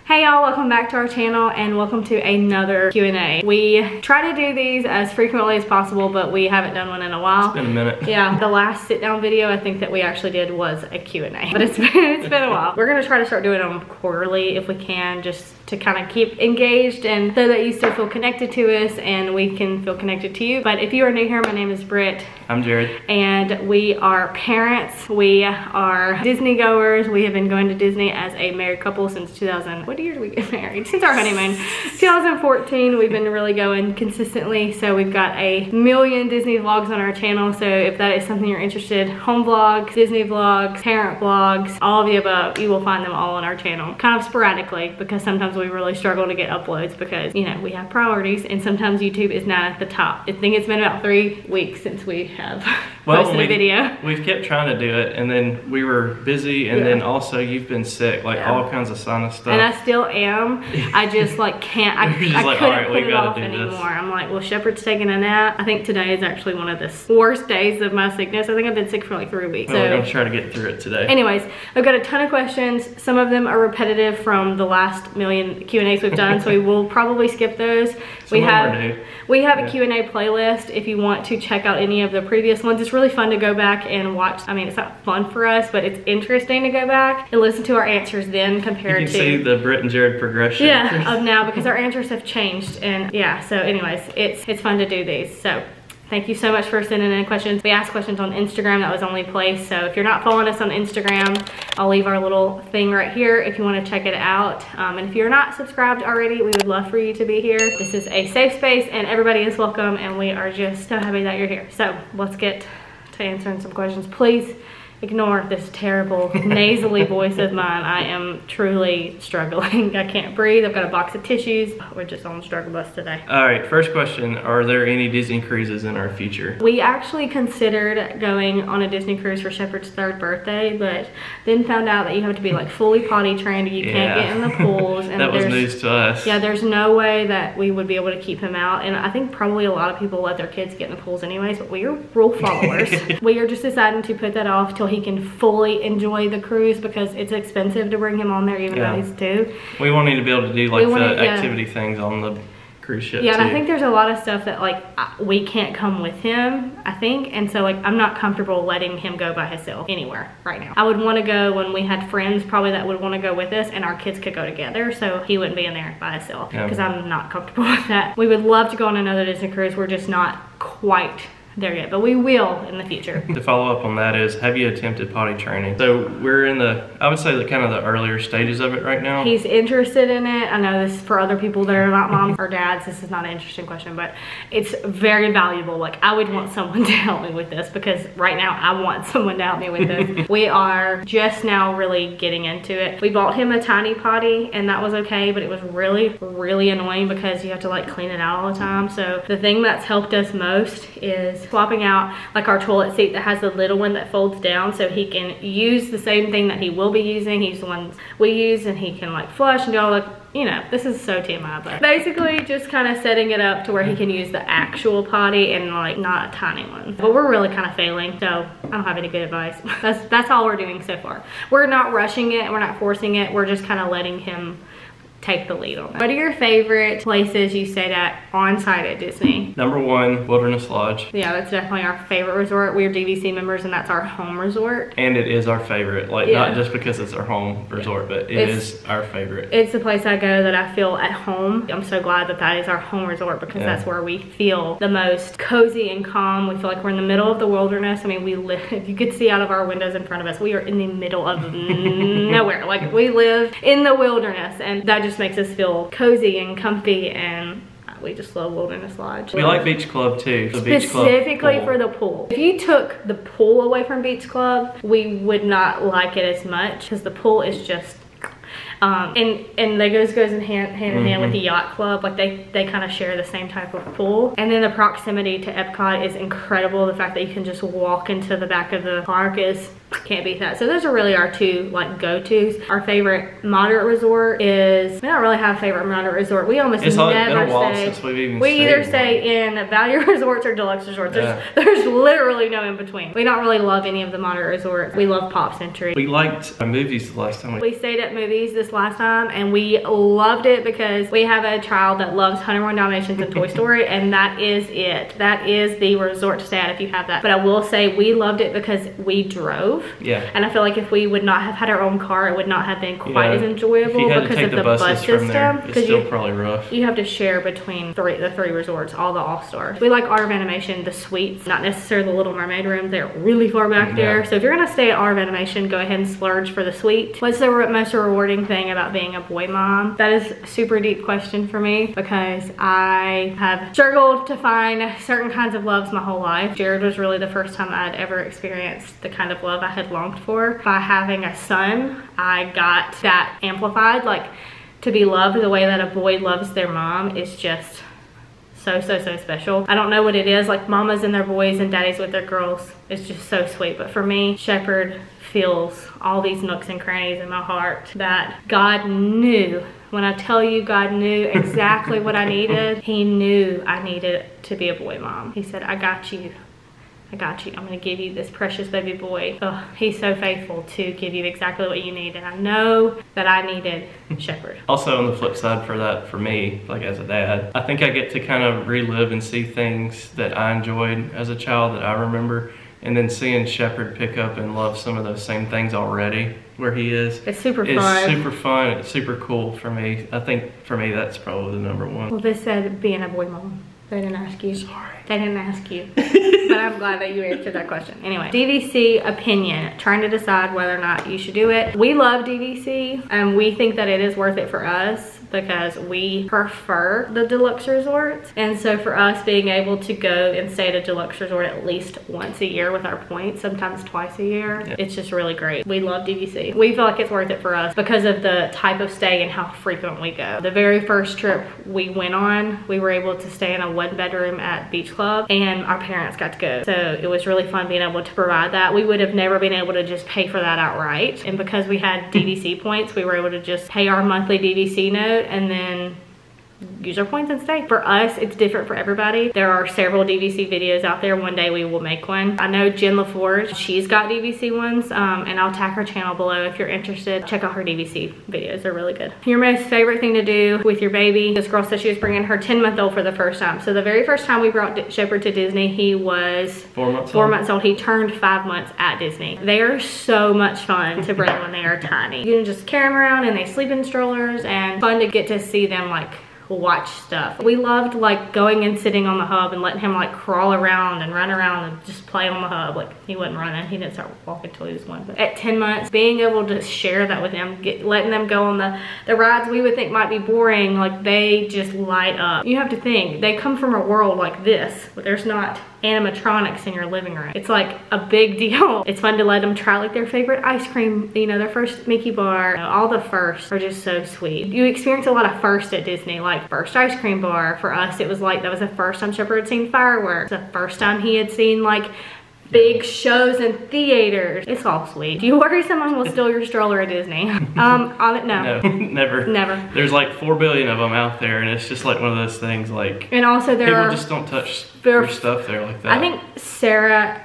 Hey y'all, welcome back to our channel and welcome to another Q&A. We try to do these as frequently as possible, but we haven't done one in a while. It's been a minute. Yeah, the last sit down video I think that we actually did was a Q&A, but it's been a while. We're gonna try to start doing them quarterly if we can, just to kind of keep engaged and so that you still feel connected to us and we can feel connected to you. But if you are new here, my name is Britt. I'm Jared. And we are parents. We are Disney goers. We have been going to Disney as a married couple since what year did we get married? Since our honeymoon. 2014, we've been really going consistently. So we've got a million Disney vlogs on our channel. So if that is something you're interested, home vlogs, Disney vlogs, parent vlogs, all of the above, you will find them all on our channel. Kind of sporadically, because sometimes we really struggle to get uploads because, you know, we have priorities and sometimes YouTube is not at the top. I think it's been about 3 weeks since we have posted a video. We've kept trying to do it and then we were busy and then also you've been sick, like all kinds of sinus stuff. And I still am. I just like can't, I couldn't put it off anymore. I'm like, well, Shepherd's taking a nap. I think today is actually one of the worst days of my sickness. I think I've been sick for like 3 weeks. Well, so we're gonna try to get through it today. Anyways, I've got a ton of questions. Some of them are repetitive from the last million Q&As we've done, so we will probably skip those. We have a Q&A playlist if you want to check out any of the previous ones. It's really fun to go back and watch. I mean, it's not fun for us, but it's interesting to go back and listen to our answers then compared to... You can see the Britt and Jared progression. Yeah, of now, because our answers have changed. And yeah, so anyways, it's fun to do these. So thank you so much for sending in questions. We asked questions on Instagram. That was the only place. So if you're not following us on Instagram, I'll leave our little thing right here if you want to check it out. And if you're not subscribed already, we would love for you to be here. This is a safe space and everybody is welcome and we are just so happy that you're here. So let's get to answering some questions. Please ignore this terrible nasally voice of mine. I am truly struggling. I can't breathe. I've got a box of tissues. We're just on the struggle bus today. All right, first question. Are there any Disney cruises in our future? We actually considered going on a Disney cruise for Shepherd's 3rd birthday, but then found out that you have to be like fully potty trained. You can't get in the pools. And that was news to us. Yeah, there's no way that we would be able to keep him out. And I think probably a lot of people let their kids get in the pools anyways, but we are rule followers. We are just deciding to put that off till he can fully enjoy the cruise because it's expensive to bring him on there even though he's 2. We wanted to be able to do like the activity things on the cruise ship too. And I think there's a lot of stuff that like we can't come with him, I think, and so like I'm not comfortable letting him go by himself anywhere right now. I would want to go when we had friends probably that would want to go with us and our kids could go together, so he wouldn't be in there by himself because I'm not comfortable with that. We would love to go on another Disney cruise. We're just not quite there yet, but we will in the future. To follow up on that is, have you attempted potty training? So we're in I would say the kind of the earlier stages of it right now. He's interested in it. I know this for other people that are not moms or dads, this is not an interesting question, but it's very valuable. Like I would want someone to help me with this because right now I want someone to help me with this. We are just now really getting into it. We bought him a tiny potty and that was okay, but it was really, really annoying because you have to like clean it out all the time. So the thing that's helped us most is swapping out like our toilet seat that has the little one that folds down so he can use the same thing that he will be using. He's the one we use and he can like flush and do all the, you know, this is so TMI, but basically just kind of setting it up to where he can use the actual potty and like not a tiny one. But we're really kind of failing, so I don't have any good advice. That's all we're doing so far. We're not rushing it, we're not forcing it, we're just kind of letting him take the lead on that. What are your favorite places you stayed at on site at Disney? Number 1, Wilderness Lodge. Yeah, that's definitely our favorite resort. We're DVC members and that's our home resort. And it is our favorite, like not just because it's our home resort, but it is our favorite. It's the place I go that I feel at home. I'm so glad that that is our home resort because that's where we feel the most cozy and calm. We feel like we're in the middle of the wilderness. I mean, we live, if you could see out of our windows in front of us, we are in the middle of nowhere. Like we live in the wilderness and that just makes us feel cozy and comfy, and we just love Wilderness Lodge. We like Beach Club too. Specifically for the pool. If you took the pool away from Beach Club, we would not like it as much because the pool is just and that goes in hand with the yacht club. Like they kind of share the same type of pool, and then the proximity to Epcot is incredible. The fact that you can just walk into the back of the park is Can't beat that. So those are really our two like go-tos. Our favorite moderate resort is, we don't really have a favorite moderate resort. We almost It's never been a while stay. since we've even We either stayed stay in value resorts or deluxe resorts. Yeah. There's literally no in between. We don't really love any of the moderate resorts. We love Pop Century. We liked movies the last time We stayed at movies this last time and we loved it because we have a child that loves 101 Dalmatians and Toy Story, and that is it. That is the resort to stay at if you have that. But I will say we loved it because we drove. Yeah. And I feel like if we would not have had our own car, it would not have been quite as enjoyable because of the bus system. It's still probably rough. You have to share between the three resorts, all the all-stars. We like Art of Animation, the suites, not necessarily the Little Mermaid rooms. They're really far back there. So if you're gonna stay at Art of Animation, go ahead and splurge for the suite. What's the most rewarding thing about being a boy mom? That is a super deep question for me because I have struggled to find certain kinds of loves my whole life. Jared was really the first time I'd ever experienced the kind of love I had longed for. By having a son, I got that amplified. Like, to be loved the way that a boy loves their mom is just so special. I don't know what it is, like mamas and their boys and daddies with their girls. It's just so sweet. But for me, Shepherd feels all these nooks and crannies in my heart that God knew. When I tell you God knew exactly what I needed, he knew I needed to be a boy mom. He said, I got you. I got you. I'm going to give you this precious baby boy. Oh, he's so faithful to give you exactly what you need. And I know that I needed Shepherd. Also on the flip side for that, for me, like as a dad, I think I get to kind of relive and see things that I enjoyed as a child that I remember. And then seeing Shepherd pick up and love some of those same things already where he is. It's super fun. It's super fun. It's super cool for me. I think for me, that's probably the number one. Well, this said being a boy mom. They didn't ask you. Sorry. They didn't ask you. But I'm glad that you answered that question. Anyway, DVC opinion. Trying to decide whether or not you should do it. We love DVC and we think that it is worth it for us because we prefer the deluxe resorts. And so for us being able to go and stay at a deluxe resort at least once a year with our points, sometimes twice a year, it's just really great. We love DVC. We feel like it's worth it for us because of the type of stay and how frequent we go. The very first trip we went on, we were able to stay in a 1-bedroom at Beach Club and our parents got to go. So it was really fun being able to provide that. We would have never been able to just pay for that outright. And because we had DVC points, we were able to just pay our monthly DVC note and then use our points and stay. For us, it's different for everybody. There are several DVC videos out there. One day we will make one. I know Jen LaForge, she's got DVC ones, and I'll tag her channel below if you're interested. Check out her DVC videos, they're really good. Your most favorite thing to do with your baby. This girl said she was bringing her 10-month-old for the first time. So the very first time we brought Shepherd to Disney, he was 4 months old. 4 months old. He turned 5 months at Disney. They are so much fun to bring when they are tiny. You can just carry them around and they sleep in strollers, and fun to get to see them like watch stuff. We loved like going and sitting on the hub and letting him like crawl around and run around and just play on the hub. Like he wasn't running, he didn't start walking until he was 1. But at 10 months, being able to share that with them, letting them go on the rides we would think might be boring, like they just light up. You have to think, they come from a world like this, but there's not animatronics in your living room. It's like a big deal. It's fun to let them try like their favorite ice cream, you know, their first Mickey bar. You know, all the firsts are just so sweet. You experience a lot of firsts at Disney, like first ice cream bar. For us, it was like, that was the first time Shepherd had seen fireworks. The first time he had seen like big shows in theaters. It's all sweet. Do you worry someone will steal your stroller at Disney? No, never. There's like 4 billion of them out there, and it's just like one of those things. Like, and also people just don't touch your stuff there like that. I think Sarah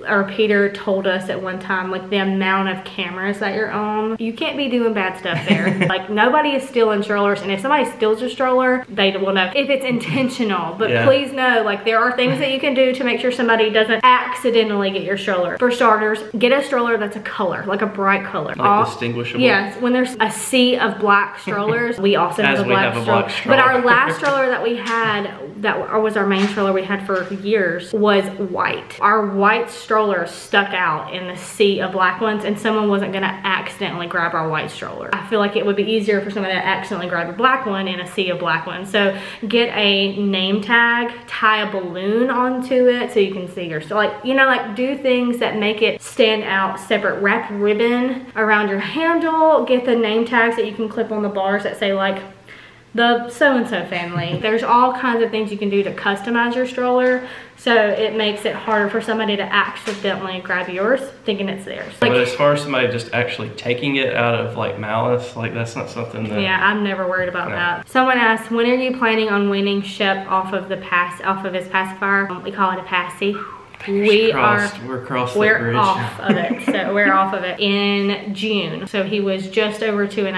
or Peter told us at one time, like the amount of cameras that you're on, you can't be doing bad stuff there. Like nobody is stealing strollers, and if somebody steals your stroller, they will know if it's intentional. But please know, like there are things that you can do to make sure somebody doesn't accidentally get your stroller. For starters, get a stroller that's a color, like a bright color. Like distinguishable. Yes, when there's a sea of black strollers, we also have a black stroller. But our last stroller that we had, that was our main stroller we had for years, was white. Our white stroller stuck out in the sea of black ones, and someone wasn't gonna accidentally grab our white stroller. I feel like it would be easier for someone to accidentally grab a black one in a sea of black ones. So get a name tag, tie a balloon onto it so you can see your stroller. Like, you know, like do things that make it stand out separate. Wrap ribbon around your handle, get the name tags that you can clip on the bars that say like the so-and-so family. There's all kinds of things you can do to customize your stroller, so it makes it harder for somebody to accidentally grab yours thinking it's theirs. But as far as somebody just actually taking it out of like malice, like that's not something that... Yeah, I'm never worried about that. Someone asked, when are you planning on weaning Shep off of his pacifier? We call it a passy. We're off of it. So we're off of it in June. So he was just over 2.5,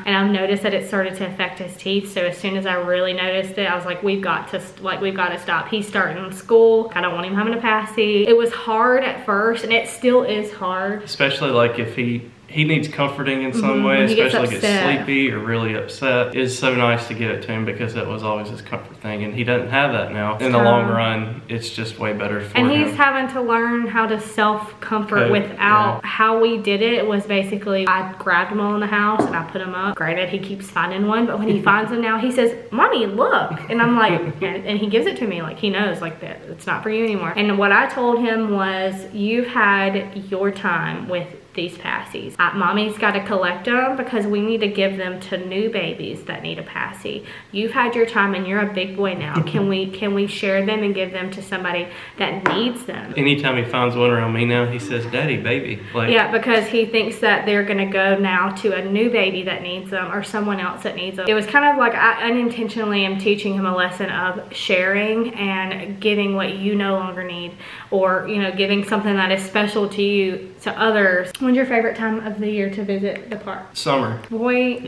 and I've noticed that it started to affect his teeth. So as soon as I really noticed it, I was like, we've got to stop. He's starting school. I don't want him having a passy. It was hard at first, and it still is hard. Especially like if he needs comforting in some way, especially gets sleepy or really upset. It's so nice to get it to him because that was always his comfort thing, and he doesn't have that now. In the long run, it's just way better for him. And he's having to learn how to self-comfort without. How we did it was basically I grabbed him all in the house and I put him up. Granted, he keeps finding one, but when he finds them now, he says, "Mommy, look." And I'm like, and he gives it to me like he knows like that it's not for you anymore. And what I told him was, you've had your time with these passies. Mommy's got to collect them because we need to give them to new babies that need a passy. You've had your time and you're a big boy now. Can we share them and give them to somebody that needs them? Anytime he finds one around me now, he says, "Daddy, baby." Like, yeah, because he thinks that they're gonna go now to a new baby that needs them or someone else that needs them. It was kind of like I unintentionally am teaching him a lesson of sharing and giving what you no longer need, or giving something that is special to you to others. When's your favorite time of the year to visit the park? Summer. Boy,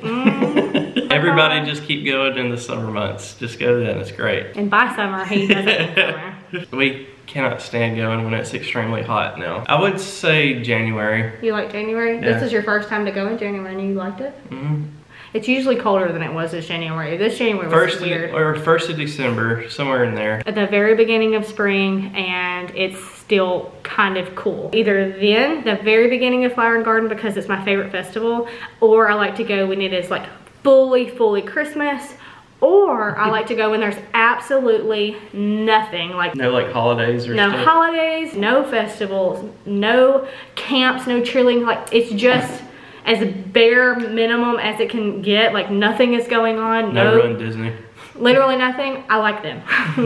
Everybody just keep going in the summer months. Just go then, it's great. And by summer, he doesn't in summer. We cannot stand going when it's extremely hot now. I would say January. You like January? Yeah. This is your first time to go in January and you liked it? Mm-hmm. It's usually colder than it was this January. This January was weird. Or 1st of December, somewhere in there. At the very beginning of spring, and it's still kind of cool. Either then, the very beginning of Flower and Garden, because it's my favorite festival, or I like to go when it is like fully Christmas, or I like to go when there's absolutely nothing. Like no like holidays or no stuff. holidays, no festivals, no camps, no cheerleading. Like it's just as bare minimum as it can get. Like nothing is going on. No Run Disney. Literally nothing. I like them.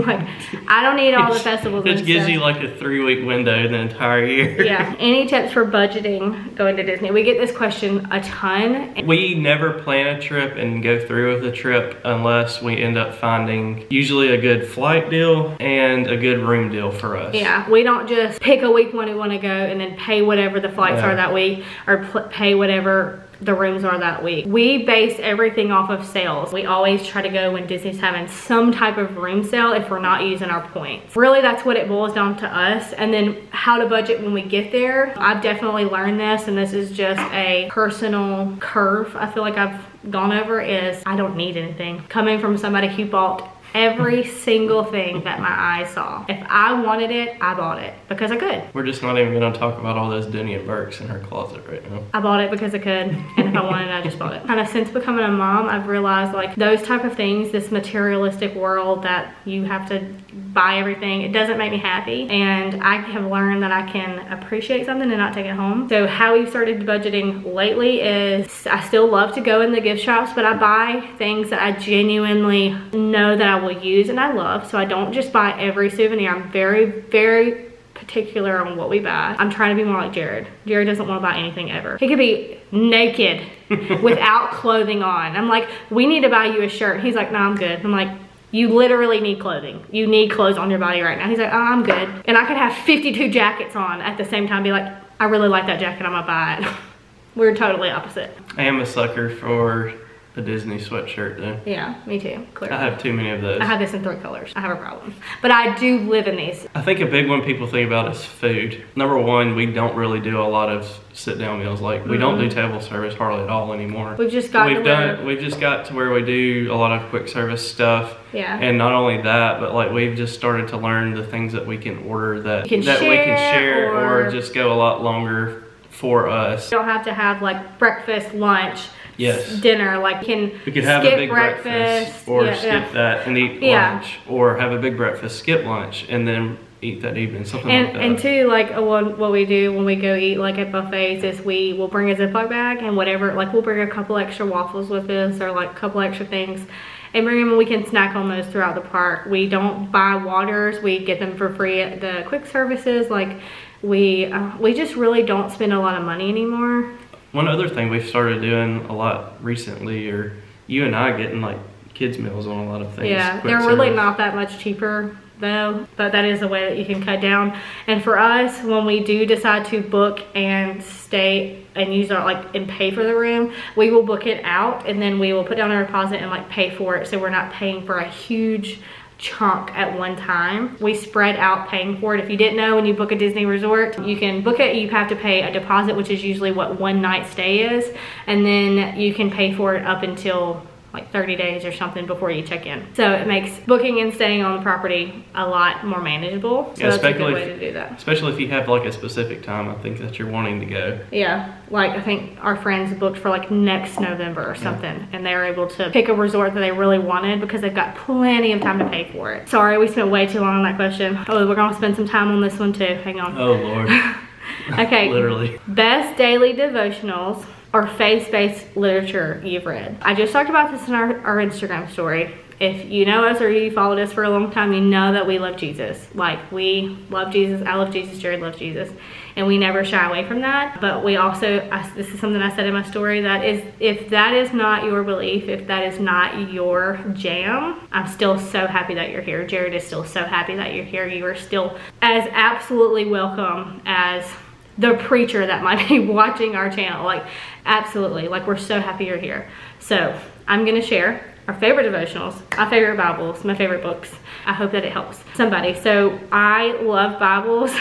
Like I don't need all the festivals. It gives you like a 3-week window the entire year. Yeah. Any tips for budgeting going to Disney? We get this question a ton. We never plan a trip and go through with the trip unless we end up finding usually a good flight deal and a good room deal for us. Yeah, we don't just pick a week when we want to go and then pay whatever the flights are that week, or pay whatever the rooms are that week. We base everything off of sales. We always try to go when Disney's having some type of room sale if we're not using our points. Really, that's what it boils down to us. And then how to budget when we get there. I've definitely learned this, and this is just a personal curve I feel like I've gone over, is I don't need anything. Coming from somebody who bought every single thing that my eyes saw. If I wanted it, I bought it because I could. We're just not even gonna talk about all those Denny and Burks in her closet right now. I bought it because I could, and if I wanted it, I just bought it. Kind of since becoming a mom, I've realized like those type of things, this materialistic world that you have to buy everything, it doesn't make me happy. And I have learned that I can appreciate something and not take it home. So how we've started budgeting lately is I still love to go in the gift shops, but I buy things that I genuinely know that I will use and I love. So I don't just buy every souvenir. I'm very particular on what we buy. I'm trying to be more like Jared. Jared doesn't want to buy anything ever. He could be naked without clothing on. I'm like, we need to buy you a shirt. He's like, no, I'm good. I'm like, you literally need clothing. You need clothes on your body right now. He's like, oh, I'm good. And I could have 52 jackets on at the same time, be like, I really like that jacket, I'm gonna buy it. We're totally opposite. I am a sucker for the Disney sweatshirt though. Yeah, me too, clearly. I have too many of those. I have this in 3 colors. I have a problem. But I do live in these. I think a big one people think about is food. Number one, we don't really do a lot of sit-down meals. Like we don't do table service hardly at all anymore. We've just got we've just got to where we do a lot of quick service stuff. Yeah. And not only that, but like we've just started to learn the things that we can order that we can share or just go a lot longer for us. You don't have to have like breakfast, lunch, yes, dinner. Like we could have a big breakfast or skip that and eat lunch, or have a big breakfast, skip lunch, and then eat that evening, something like that. And too, like what we do when we go eat like at buffets is we will bring a Ziploc bag and whatever, like we'll bring a couple extra waffles with us or like a couple extra things and bring them, and we can snack on those throughout the park. We don't buy waters, we get them for free at the quick services. Like we just really don't spend a lot of money anymore. One other thing we've started doing a lot recently, or you and I getting like kids meals on a lot of things. Yeah, they're really not that much cheaper though, but that is a way that you can cut down. And for us, when we do decide to book and stay and use our and pay for the room, we will book it out and then we will put down a deposit and like pay for it, so we're not paying for a huge chunk at one time. We spread out paying for it. If you didn't know, when you book a Disney resort, you can book it, you have to pay a deposit, which is usually what one night stay is, and then you can pay for it up until like 30 days or something before you check in. So it makes booking and staying on the property a lot more manageable. So that's a good way to do that. Especially if you have like a specific time, I think, that you're wanting to go. Yeah, like I think our friends booked for like next November or something, and they were able to pick a resort that they really wanted because they've got plenty of time to pay for it. Sorry, we spent way too long on that question. Oh, we're gonna spend some time on this one too. Hang on. Oh Lord. Okay. Literally. Best daily devotionals or faith-based literature you've read. I just talked about this in our Instagram story. If you know us or you followed us for a long time, you know that we love Jesus. Like, we love Jesus. I love Jesus. Jared loves Jesus. And we never shy away from that. But we also, this is something I said in my story, that is, if that is not your belief, if that is not your jam, I'm still so happy that you're here. Jared is still so happy that you're here. You are still as absolutely welcome as the preacher that might be watching our channel. Like, absolutely. Like, we're so happy you're here. So I'm gonna share our favorite devotionals, my favorite Bibles, my favorite books. I hope that it helps somebody. So I love Bibles.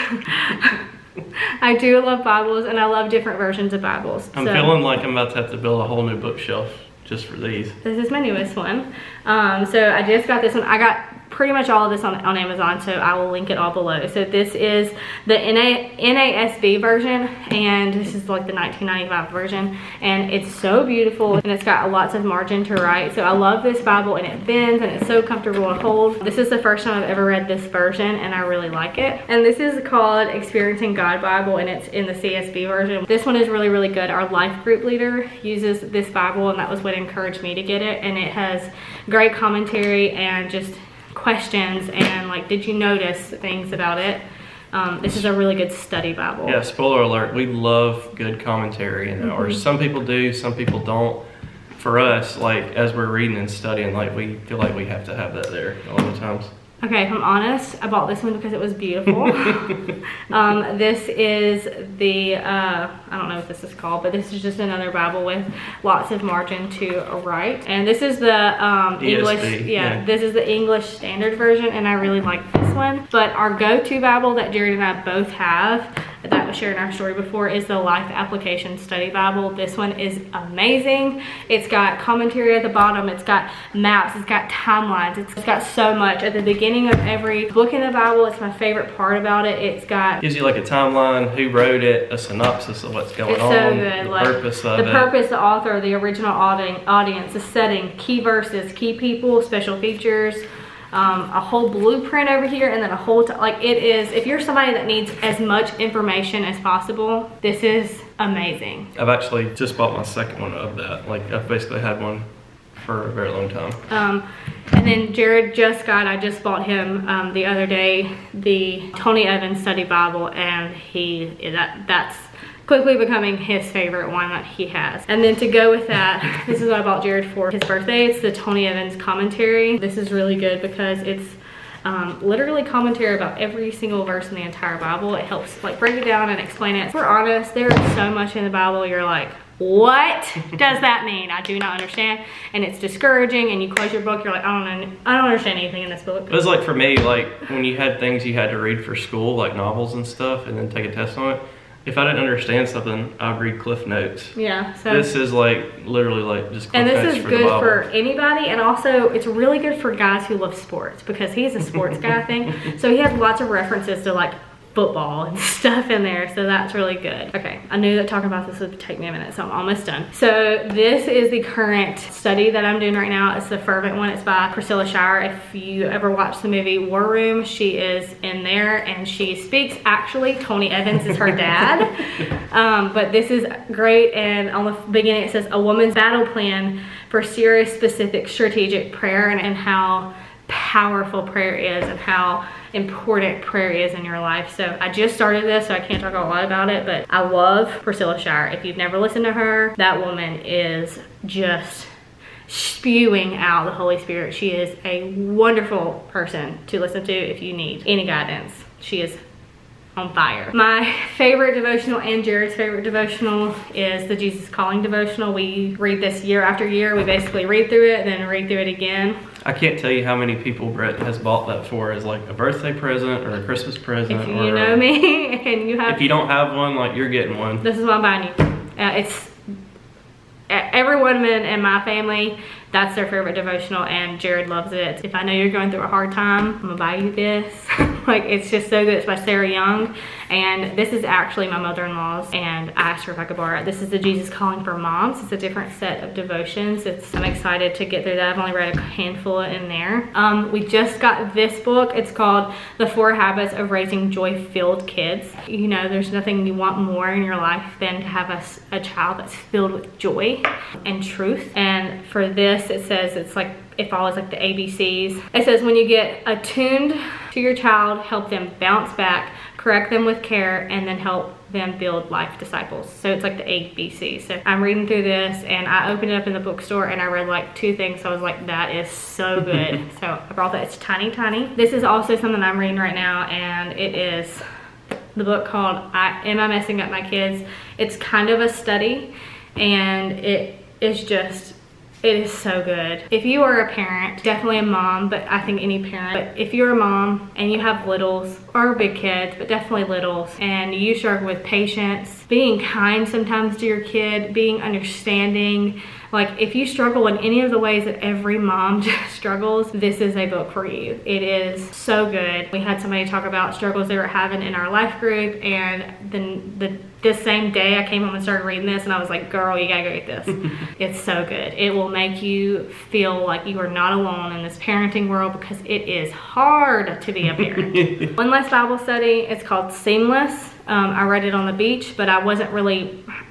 I do love Bibles, and I love different versions of Bibles. I'm feeling like I'm about to have to build a whole new bookshelf just for these. This is my newest one. So I just got this one. I got pretty much all of this on Amazon, so I will link it all below. So this is the NASB version, and this is like the 1995 version, and it's so beautiful, and it's got lots of margin to write. So I love this Bible, and it bends, and it's so comfortable to hold. This is the first time I've ever read this version, and I really like it. And this is called Experiencing God Bible, and it's in the CSB version. This one is really, really good. Our life group leader uses this Bible, and that was what encouraged me to get it. And it has great commentary and just questions and like, did you notice things about it? This is a really good study Bible. Yeah, spoiler alert, we love good commentary in ours. Some people do, some people don't. For us, like, as we're reading and studying, like, we feel like we have to have that there a lot of times. Okay, if I'm honest, I bought this one because it was beautiful. This is the, I don't know what this is called, but this is just another Bible with lots of margin to write. And this is the English, yeah, this is the English Standard Version, and I really like this one. But our go-to Bible that Jared and I both have, that was shared in our story before, is the Life Application Study Bible. This one is amazing. It's got commentary at the bottom, it's got maps, it's got timelines, it's got so much. At the beginning of every book in the Bible, it's my favorite part about it. It's got, gives you like a timeline, who wrote it, a synopsis of what's going on, so good. The like, purpose of it. The purpose, the author, the original audience, the setting, key verses, key people, special features, a whole blueprint over here, and then a whole, like, it is, if you're somebody that needs as much information as possible, this is amazing. I've actually just bought my second one of that. Like, I've basically had one for a very long time. And then Jared I just bought him the other day, the Tony Evans Study Bible, and that's quickly becoming his favorite one that he has. And then to go with that, this is what I bought Jared for his birthday. It's the Tony Evans commentary. This is really good because it's literally commentary about every single verse in the entire Bible. It helps like break it down and explain it. If we're honest, there is so much in the Bible you're like, what does that mean? I do not understand. And it's discouraging, and you close your book, you're like, I don't understand anything in this book. It was like, for me, like when you had things you had to read for school, like novels and stuff, and then take a test on it. If I didn't understand something, I'd read Cliff Notes. Yeah, so this is like literally like just Cliff Notes. And this is good for anybody, and also it's really good for guys who love sports because he's a sports guy thing. So he has lots of references to like football and stuff in there, so that's really good. Okay, I knew that talking about this would take me a minute, so I'm almost done. So this is the current study that I'm doing right now. It's the Fervent one. It's by Priscilla Shirer. If you ever watched the movie War Room, she is in there and she speaks. Actually, Tony Evans is her dad. But this is great, and on the beginning it says a woman's battle plan for serious, specific, strategic prayer, and how powerful prayer is and how important prayer is in your life. So I just started this, so I can't talk a lot about it, but I love Priscilla Shirer. If you've never listened to her, that woman is just spewing out the Holy Spirit. She is a wonderful person to listen to if you need any guidance. She is on fire. My favorite devotional and Jared's favorite devotional is the Jesus Calling devotional. We read this year after year. We basically read through it, then read through it again. I can't tell you how many people Britt has bought that for as like a birthday present or a Christmas present. If you know me and you have... If you don't have one, like, you're getting one. This is what I'm buying you. It's... Every woman in my family, that's their favorite devotional, and Jared loves it. If I know you're going through a hard time, I'm gonna buy you this. Like, it's just so good. It's by Sarah Young, and this is actually my mother-in-law's, and I asked her if I could borrow it. This is the Jesus Calling for Moms. It's a different set of devotions. I'm excited to get through that. I've only read a handful in there. We just got this book. It's called The 4 Habits of Raising Joy-Filled Kids. You know, there's nothing you want more in your life than to have a child that's filled with joy and truth. And for this, it says it's like, it follows like the ABCs. It says when you get attuned to your child, help them bounce back, correct them with care, and then help them build life disciples. So it's like the ABC. So I'm reading through this, and I opened it up in the bookstore and I read like 2 things. So I was like, that is so good. So I brought that. It's tiny. This is also something I'm reading right now, and it is the book called Am I Messing Up My Kids? It's kind of a study, and it is so good. If you are a parent, definitely a mom, but I think any parent, but if you're a mom and you have littles or big kids, but definitely littles, and you struggle with patience, being kind sometimes to your kid, being understanding, like if you struggle in any of the ways that every mom struggles, this is a book for you. It is so good. We had somebody talk about struggles they were having in our life group, and then this same day I came home and started reading this, and I was like, girl, you gotta go get this. It's so good. It will make you feel like you are not alone in this parenting world, because it is hard to be a parent. One last Bible study. It's called Seamless. I read it on the beach, but I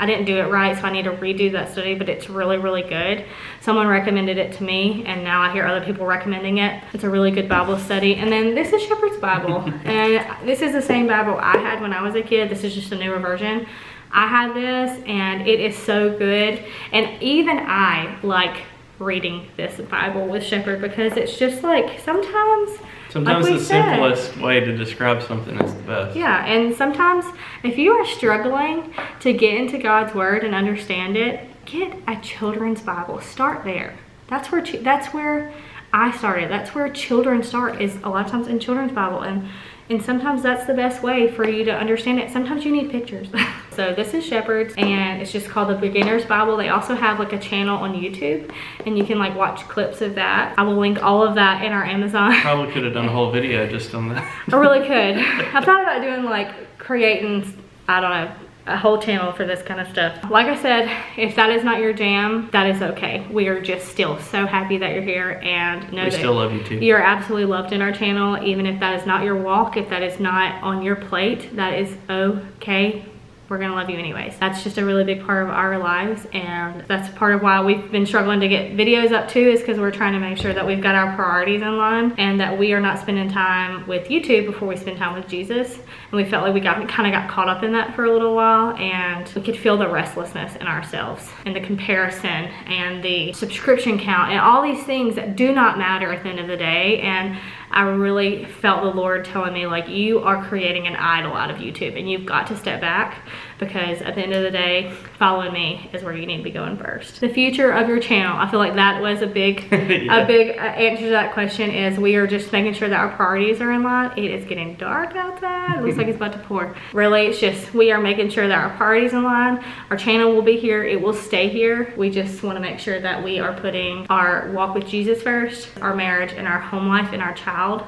didn't do it right, so I need to redo that study, but it's really, really good. Someone recommended it to me, and now I hear other people recommending it. It's a really good Bible study. And then this is Shepherd's Bible, and this is the same Bible I had when I was a kid. This is just a newer version. I had this, and it is so good. And even I like reading this Bible with Shepherd, because it's just like sometimes like the simplest way to describe something is the best. Yeah, and sometimes if you are struggling to get into God's Word and understand it, get a children's Bible. Start there. That's where I started. That's where children start, is a lot of times in children's Bible. And sometimes that's the best way for you to understand it. Sometimes you need pictures. So this is Shepherd's, and it's just called the Beginner's Bible. They also have like a channel on YouTube, and you can like watch clips of that. I will link all of that in our Amazon. Probably could have done a whole video just on that. I really could. I thought about doing like creating, I don't know, a whole channel for this kind of stuff. Like I said, if that is not your jam, that is okay. We are just still so happy that you're here, and know we still love you too. You're absolutely loved in our channel, even if that is not your walk, if that is not on your plate, that is okay. We're gonna love you anyways. That's just a really big part of our lives, and that's part of why we've been struggling to get videos up too, is because we're trying to make sure that we've got our priorities in line, and that we are not spending time with YouTube before we spend time with Jesus. And we felt like we kind of got caught up in that for a little while, and we could feel the restlessness in ourselves, and the comparison, and the subscription count, and all these things that do not matter at the end of the day. And I really felt the Lord telling me, like, you are creating an idol out of YouTube, and you've got to step back, because at the end of the day, following me is where you need to be going first. The future of your channel, I feel like that was a big, yeah. A big answer to that question is we are just making sure that our priorities are in line. It is getting dark outside. It looks like it's about to pour. Really, it's just we are making sure that our priorities in line. Our channel will be here. It will stay here. We just want to make sure that we are putting our walk with Jesus first, our marriage and our home life and our child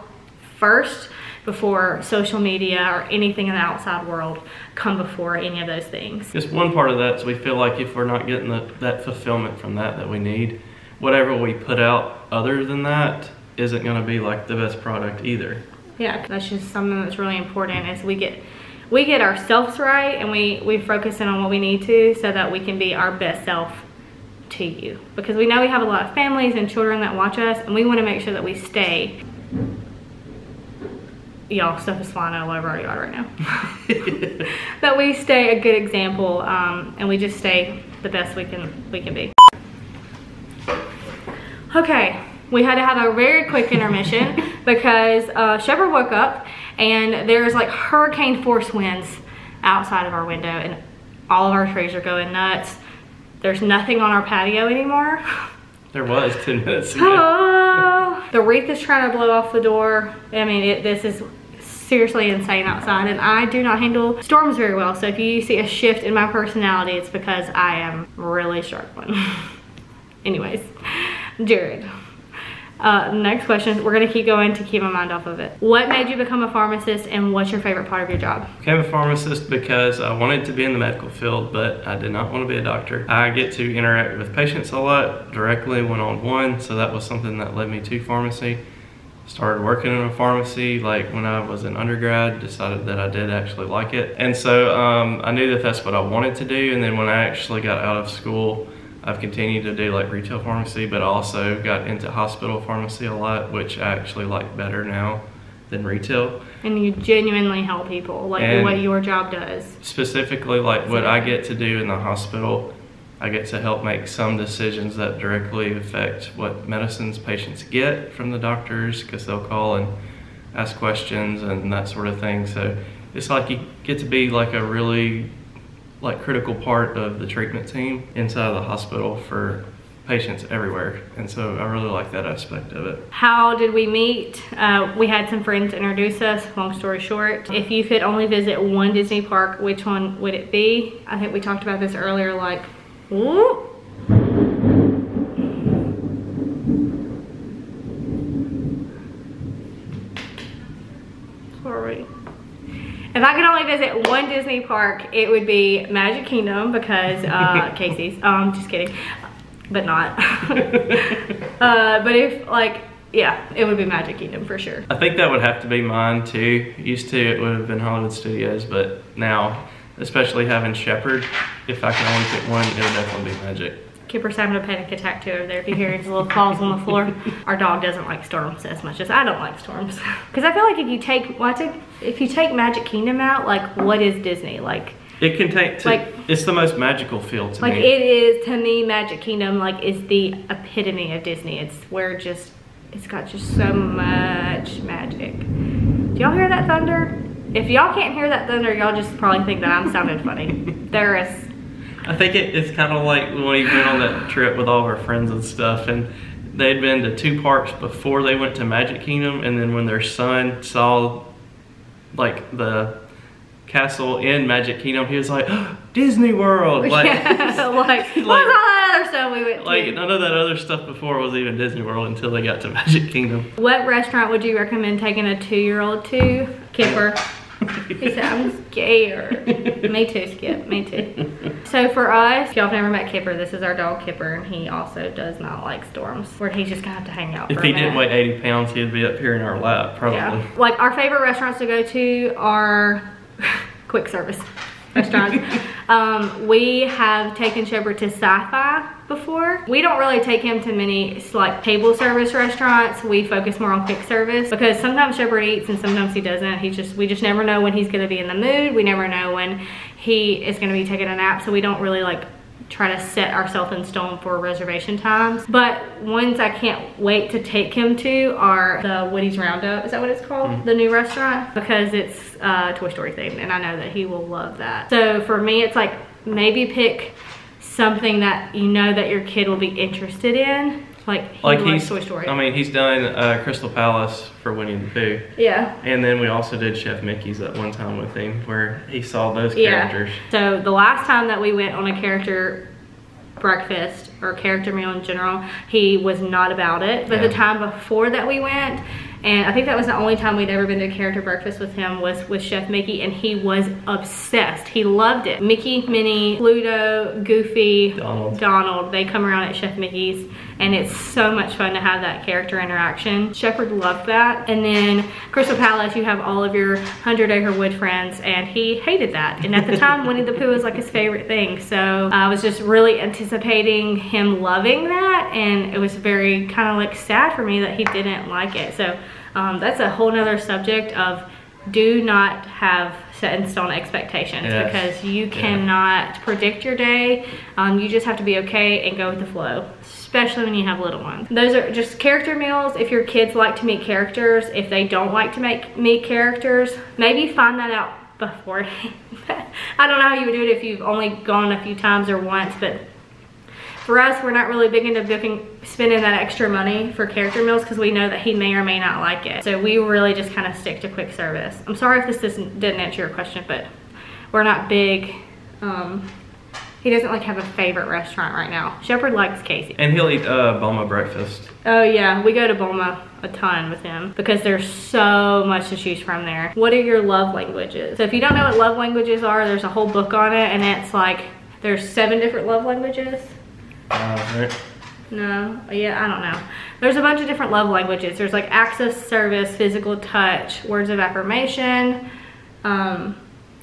first, before social media or anything in the outside world come before any of those things. Just one part of that is we feel like if we're not getting that fulfillment from that we need, whatever we put out other than that isn't going to be like the best product either. Yeah, that's just something that's really important, is we get ourselves right, and we focus in on what we need to, so that we can be our best self to you, because we know we have a lot of families and children that watch us, and we want to make sure that we stay. Y'all, stuff is flying all over our yard right now. That we stay a good example, and we just stay the best we can be. Okay, we had to have a very quick intermission because Shepherd woke up and there's like hurricane force winds outside of our window, and all of our trees are going nuts. There's nothing on our patio anymore. There was 10 minutes ago. Oh, the wreath is trying to blow off the door. I mean, this is seriously insane outside, and I do not handle storms very well. So if you see a shift in my personality, it's because I am really struggling. Anyways, Jared. Next question. We're gonna keep going to keep my mind off of it. What made you become a pharmacist, and what's your favorite part of your job? I became a pharmacist because I wanted to be in the medical field, but I did not want to be a doctor. I get to interact with patients a lot, directly, one-on-one, so that was something that led me to pharmacy. Started working in a pharmacy like when I was an undergrad, decided that I did actually like it. And so I knew that that's what I wanted to do, and then when I actually got out of school, I've continued to do like retail pharmacy, but also got into hospital pharmacy a lot, which I actually like better now than retail. And you genuinely help people, like what your job does. Specifically, like what I get to do in the hospital, I get to help make some decisions that directly affect what medicines patients get from the doctors, because they'll call and ask questions and that sort of thing. So it's like you get to be like a really critical part of the treatment team inside of the hospital for patients everywhere, and so I really like that aspect of it. How did we meet? We had some friends introduce us. Long story short, if you could only visit one Disney park, which one would it be? I think we talked about this earlier, like, whoop. Sorry. If I could only visit one Disney park, it would be Magic Kingdom, because Casey's. Just kidding, but not. But if yeah, it would be Magic Kingdom for sure. I think that would have to be mine too. Used to, it would have been Hollywood Studios, but now, especially having Shepherd, if I could only pick one, it would definitely be Magic. Kipper's having a panic attack too over there. If you hear his little claws on the floor. Our dog doesn't like storms as much as I don't like storms. Because I feel like if you take Magic Kingdom out, like, what is Disney? Like, it can take, it's the most magical feel to me. Like, it is, to me, Magic Kingdom, like, is the epitome of Disney. It's where it's got just so much magic. Do y'all hear that thunder? If y'all can't hear that thunder, y'all just probably think that I'm sounding funny. There is. I think it's kind of like when we went on that trip with all of our friends and stuff, and they'd been to 2 parks before they went to Magic Kingdom, and then when their son saw like the castle in Magic Kingdom, he was like, oh, Disney World! Like, yeah, like what was all that other stuff we went to? Like, none of that other stuff before was even Disney World until they got to Magic Kingdom. What restaurant would you recommend taking a 2-year-old to? Kipper. He said, I'm scared. Me too, Skip, me too. So for us, if y'all have never met Kipper, this is our dog Kipper, and he also does not like storms, where he's just gonna have to hang out if for a he minute. didn't weigh 80 pounds, he'd be up here in our lap, probably. Yeah. Like, our favorite restaurants to go to are quick service restaurants. We have taken Shepherd to Sci-Fi before. We don't really take him to many like table service restaurants. We focus more on quick service, because sometimes Shepherd eats and sometimes he doesn't. We just never know when he's gonna be in the mood. We never know when he is gonna be taking a nap, so we don't really like try to set ourselves in stone for reservation times. But ones I can't wait to take him to are the Woody's Roundup. Is that what it's called? Mm-hmm. The new restaurant, because it's Toy Story themed, and I know that he will love that. So for me, it's like, maybe pick something that you know that your kid will be interested in. Like he loves Toy Story. I mean, he's done Crystal Palace for Winnie the Pooh. Yeah. And then we also did Chef Mickey's at one time with him, where he saw those characters. So the last time that we went on a character breakfast or character meal in general, he was not about it. But the time before that we went, And I think that was the only time we'd ever been to character breakfast with him was with Chef Mickey, and he was obsessed. He loved it. Mickey, Minnie, Pluto, Goofy, Donald, they come around at Chef Mickey's, and it's so much fun to have that character interaction. Shepherd loved that. And then Crystal Palace, you have all of your 100-acre wood friends, and he hated that. And at the time, Winnie the Pooh was like his favorite thing. So I was just really anticipating him loving that, and it was very kind of like sad for me that he didn't like it. So that's a whole nother subject of do not have set in stone expectations, because you cannot predict your day. You just have to be okay and go with the flow, especially when you have little ones. Those are just character meals. If your kids like to meet characters, if they don't like to meet characters, maybe find that out beforehand. I don't know how you would do it if you've only gone a few times or once, but for us, we're not really big into spending that extra money for character meals because we know that he may or may not like it. So we really just kind of stick to quick service. I'm sorry if this didn't answer your question, but we're not big. He doesn't like have a favorite restaurant right now. Shepherd likes Casey. And he'll eat Boma breakfast. Oh yeah, we go to Boma a ton with him because there's so much to choose from there. What are your love languages? So if you don't know what love languages are, there's a whole book on it, and it's like there's 7 different love languages. Right. No, yeah, I don't know. There's a bunch of different love languages. There's like acts of service, physical touch, words of affirmation,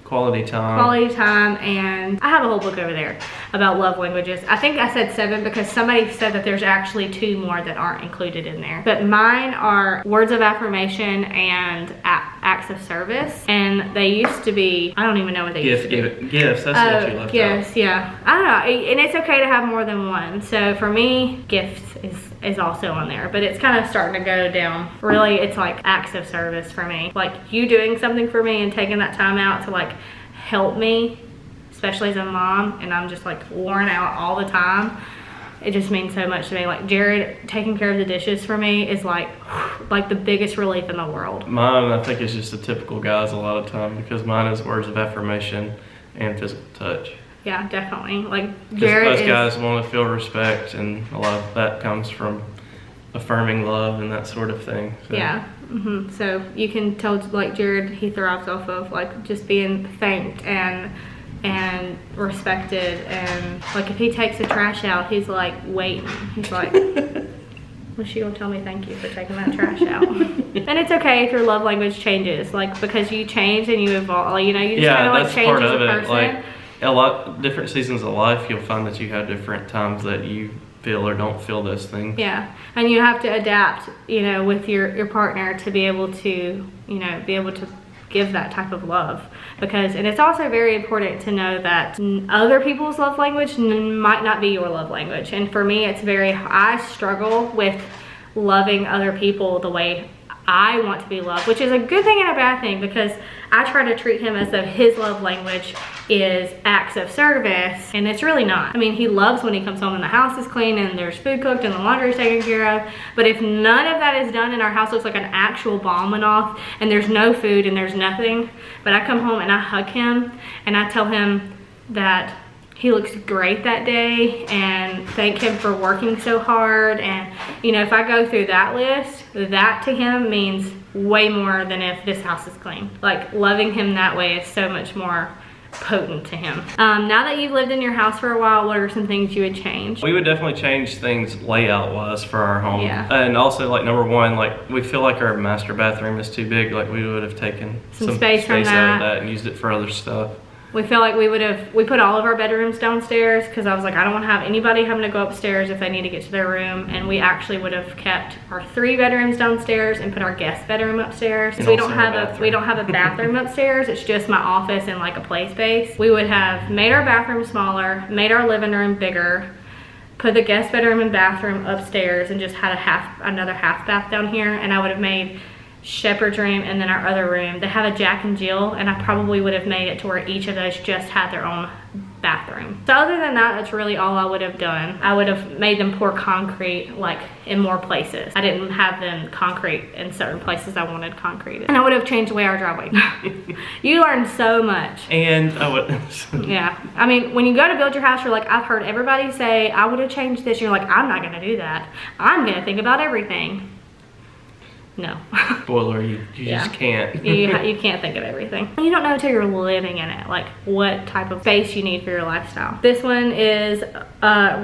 quality time, and I have a whole book over there about love languages. I think I said 7 because somebody said that there's actually 2 more that aren't included in there. But mine are words of affirmation and acts of service, and they used to be, I don't even know what they used to be. Gifts, that's what you left gifts, out. Yeah. I don't know, and it's okay to have more than one. So for me, gifts is also on there, but it's kind of starting to go down. Really, it's like acts of service for me. Like you doing something for me and taking that time out to like help me, especially as a mom, and I'm just like worn out all the time. It just means so much to me. Like Jared taking care of the dishes for me is like the biggest relief in the world. Mine, I think, is just a typical guys a lot of time because mine is words of affirmation and physical touch. Yeah, definitely. Like Jared, most guys want to feel respect, and a lot of that comes from affirming love and that sort of thing. So. Yeah. So you can tell, like Jared, he thrives off of like just being thanked and respected, and like if he takes the trash out, he's like waiting. He's like, well, she gonna tell me thank you for taking that trash out. And it's okay if your love language changes, like because you change and you evolve. You know, you just kind of like change as a person. Like a lot different seasons of life, you'll find that you have different times that you feel or don't feel those things. Yeah, and you have to adapt, you know, with your partner to be able to, you know, give that type of love. Because, and it's also very important to know that other people's love language might not be your love language. And for me, I struggle with loving other people the way I want to be loved, which is a good thing and a bad thing, because I try to treat him as though his love language is acts of service, and it's really not. I mean, he loves when he comes home and the house is clean and there's food cooked and the laundry is taken care of, but if none of that is done and our house looks like an actual bomb went off and there's no food and there's nothing, but I come home and I hug him and I tell him that he looks great that day and thank him for working so hard, and you know, if I go through that list, that to him means way more than if this house is clean. Like loving him that way is so much more potent to him. Now that you've lived in your house for a while, what are some things you would change? We would definitely change things layout wise for our home. Yeah. And also, like, number one, like we feel like our master bathroom is too big. Like we would have taken some space out of that and used it for other stuff. We feel like we put all of our bedrooms downstairs because I was like, I don't want to have anybody having to go upstairs if they need to get to their room. And we actually would have kept our 3 bedrooms downstairs and put our guest bedroom upstairs. So we don't have a bathroom upstairs. It's just my office and like a play space. We would have made our bathroom smaller, made our living room bigger, put the guest bedroom and bathroom upstairs, and just had another half bath down here. And I would have made Shepherd's room and then our other room, they have a Jack and Jill, and I probably would have made it to where each of those just had their own bathroom. So other than that, that's really all I would have done. I would have made them pour concrete like in more places. I didn't have them concrete in certain places I wanted concrete. And I would have changed the way our driveway. You learn so much. And I would. Yeah, I mean, when you go to build your house, you're like, I've heard everybody say I would have changed this. You're like, I'm not gonna do that. I'm gonna think about everything. No. Spoiler, you just can't. you can't think of everything. You don't know until you're living in it, like what type of space you need for your lifestyle. This one is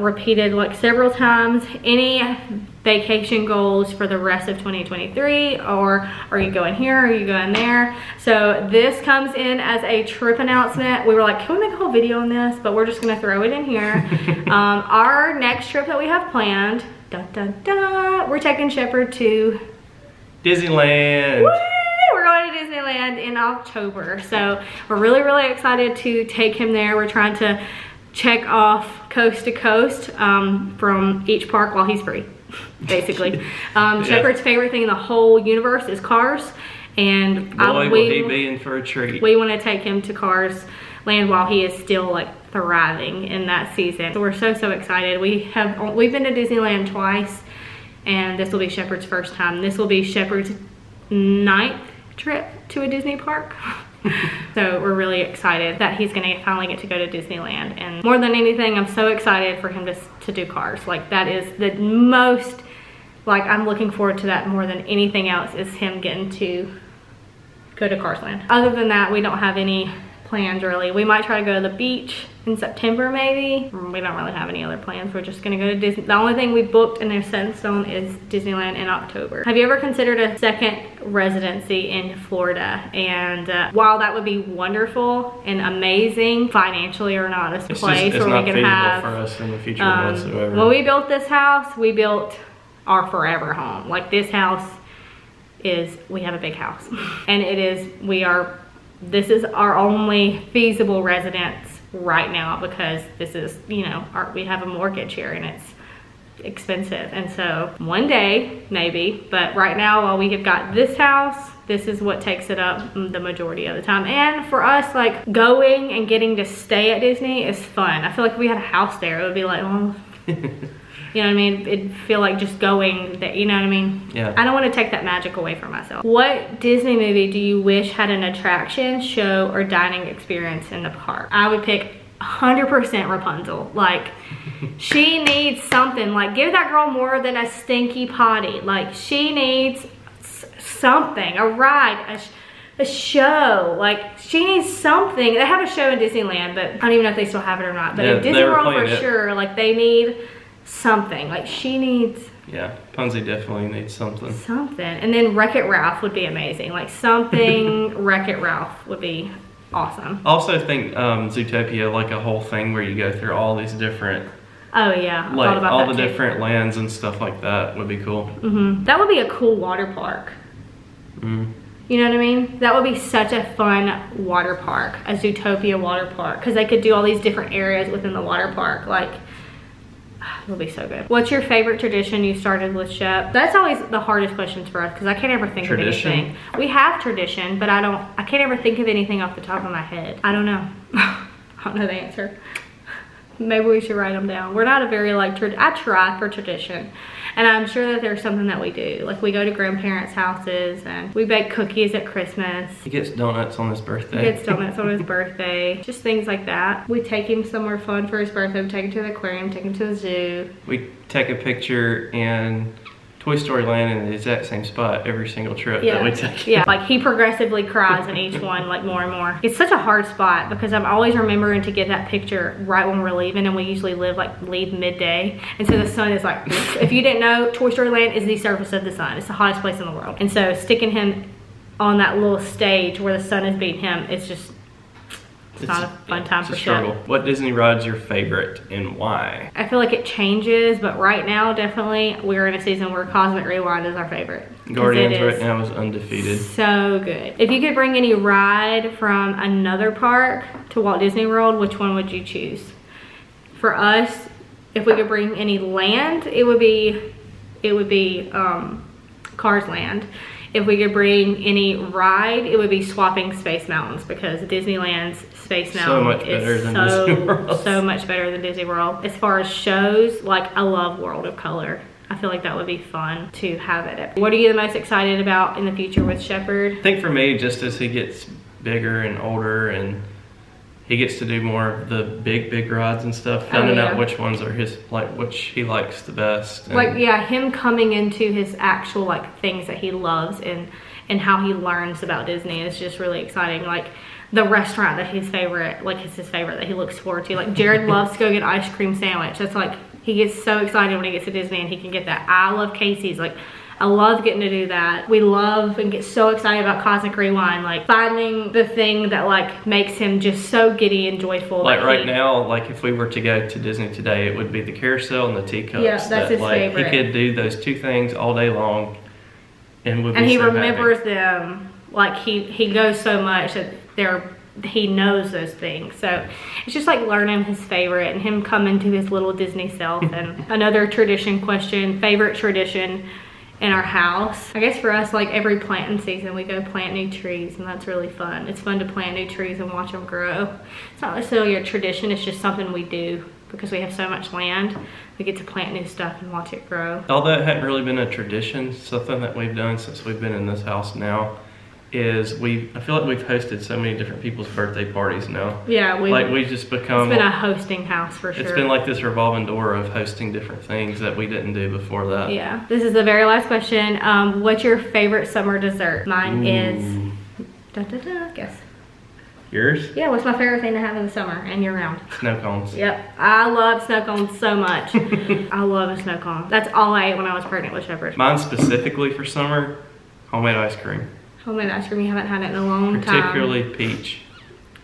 repeated like several times. Any vacation goals for the rest of 2023, or are you going here, or are you going there? So this comes in as a trip announcement. We were like, can we make a whole video on this? But we're just gonna throw it in here. Our next trip that we have planned, dun, dun, dun, we're taking Shepherd to Disneyland. Woo! We're going to Disneyland in October. So we're really, really excited to take him there. We're trying to check off coast to coast from each park while he's free, basically. Shepherd's favorite thing in the whole universe is cars. And boy, will he be in for a treat. We want to take him to Cars Land while he is still like thriving in that season. So we're so, so excited. We've been to Disneyland twice, and this will be Shepherd's first time. This will be Shepherd's 9th trip to a Disney park. So we're really excited that he's gonna finally get to go to Disneyland. And more than anything, I'm so excited for him to do Cars. Like that is the most, like I'm looking forward to that more than anything else, is him getting to go to Cars Land. Other than that, we don't have any plans really. We might try to go to the beach in September maybe. We don't really have any other plans. We're just gonna go to Disney. The only thing we booked and they're set in stone is Disneyland in October. Have you ever considered a second residency in Florida? And while that would be wonderful and amazing, financially or not, it's a place where we can have for us in the future whatsoever. When we built this house, we built our forever home. Like this house is, we have a big house and it is, this is our only feasible residence right now, because this is, you know, we have a mortgage here and it's expensive. And so one day maybe, but right now while we have got this house, this is what takes it up the majority of the time. And for us, like going and getting to stay at Disney is fun. I feel like if we had a house there, it would be like, oh, you know what I mean? It'd feel like just going there, you know what I mean? Yeah. I don't want to take that magic away from myself. What Disney movie do you wish had an attraction, show, or dining experience in the park? I would pick 100% Rapunzel. Like, she needs something. Like, give that girl more than a stinky potty. Like, she needs something, a ride, a show. Like, she needs something. They have a show in Disneyland, but I don't even know if they still have it or not. But yeah, in Disney World for sure, like they need something. Like she needs. Yeah, Punzi definitely needs something. Something. And then Wreck-It Ralph would be amazing. Like something Wreck-It Ralph would be awesome. I also think Zootopia, like a whole thing where you go through all these different. Oh yeah, I like thought about all that the too. different lands and stuff like that would be cool. That would be a cool water park. You know what I mean? That would be such a fun water park, a Zootopia water park, because they could do all these different areas within the water park. Like, it would be so good. What's your favorite tradition you started with Shep? That's always the hardest questions for us, because I can't ever think of anything. We have tradition, but I can't ever think of anything off the top of my head. I don't know. I don't know the answer. Maybe we should write them down. We're not a very like, I try for tradition. And I'm sure that there's something that we do. Like we go to grandparents' houses and we bake cookies at Christmas. He gets donuts on his birthday. He gets donuts on his birthday. Just things like that. We take him somewhere fun for his birthday. We take him to the aquarium, take him to the zoo. We take a picture in Toy Story Land in the exact same spot every single trip that we take. Yeah, like he progressively cries in each one, like more and more. It's such a hard spot because I'm always remembering to get that picture right when we're leaving, and we usually leave midday. And so the sun is like, if you didn't know, Toy Story Land is the surface of the sun. It's the hottest place in the world. And so sticking him on that little stage where the sun is beating him, it's just, it's not a fun time for sure. What Disney ride's your favorite and why? I feel like it changes, but right now, definitely, we're in a season where Cosmic Rewind is our favorite. Guardians right now is undefeated. So good. If you could bring any ride from another park to Walt Disney World, which one would you choose? For us, if we could bring any land, it would be Cars Land. If we could bring any ride, it would be swapping Space Mountains, because Disneyland's Space Mountain is so much better than Disney World. As far as shows, like I love World of Color. I feel like that would be fun to have it. What are you the most excited about in the future with Shepherd? I think for me, just as he gets bigger and older and he gets to do more of the big rides and stuff, finding out which ones are his, like, which he likes the best. And like, yeah, him coming into his actual, like, things that he loves and how he learns about Disney is just really exciting. Like, the restaurant that his favorite, like, is his favorite that he looks forward to. Like, Jared loves to go get an ice cream sandwich. That's like, he gets so excited when he gets to Disney and he can get that. I love Casey's. Like, I love getting to do that. We love and get so excited about Cosmic Rewind, like finding the thing that like makes him just so giddy and joyful. Like right now, like if we were to go to Disney today, it would be the carousel and the teacups. Yeah, that's his like, favorite. He could do those two things all day long and would be he so remembers happy. them. Like he goes so much that he knows those things. So it's just like learning his favorite and him coming to his little Disney self. And another tradition question, favorite tradition in our house. I guess for us, like every planting season, we go plant new trees, and that's really fun. It's fun to plant new trees and watch them grow. It's not necessarily a tradition, it's just something we do because we have so much land. We get to plant new stuff and watch it grow. Although it hadn't really been a tradition, something that we've done since we've been in this house now is I feel like we've hosted so many different people's birthday parties now. Yeah, we just become. It's been a hosting house for sure. It's been like this revolving door of hosting different things that we didn't do before that. Yeah. This is the very last question. What's your favorite summer dessert? Mine is. Guess. Yours? Yeah. What's my favorite thing to have in the summer and year round? Snow cones. Yep. I love snow cones so much. I love a snow cone. That's all I ate when I was pregnant with Shepherd. Mine specifically for summer, homemade ice cream. Homemade ice cream, you haven't had it in a long time. Particularly peach.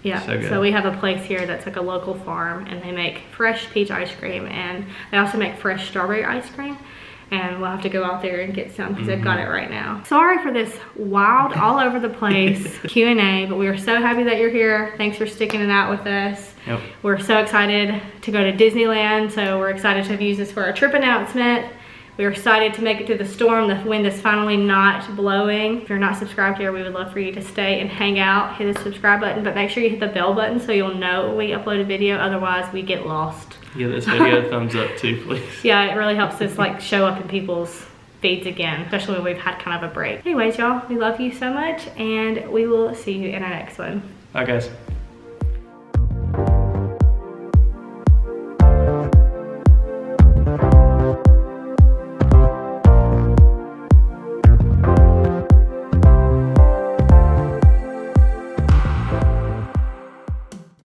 Yeah, so good. So we have a place here that's like a local farm and they make fresh peach ice cream and they also make fresh strawberry ice cream. And we'll have to go out there and get some because they've got it right now. Sorry for this wild, all over the place Q&A, but we are so happy that you're here. Thanks for sticking it out with us. Yep. We're so excited to go to Disneyland, so we're excited to have used this for our trip announcement. We're excited to make it through the storm. The wind is finally not blowing. If you're not subscribed here, we would love for you to stay and hang out. Hit the subscribe button, but make sure you hit the bell button so you'll know when we upload a video. Otherwise, we get lost. Give this video a thumbs up too, please. Yeah, it really helps us like show up in people's feeds again, especially when we've had kind of a break. Anyways, y'all, we love you so much, and we will see you in our next one. Bye, guys.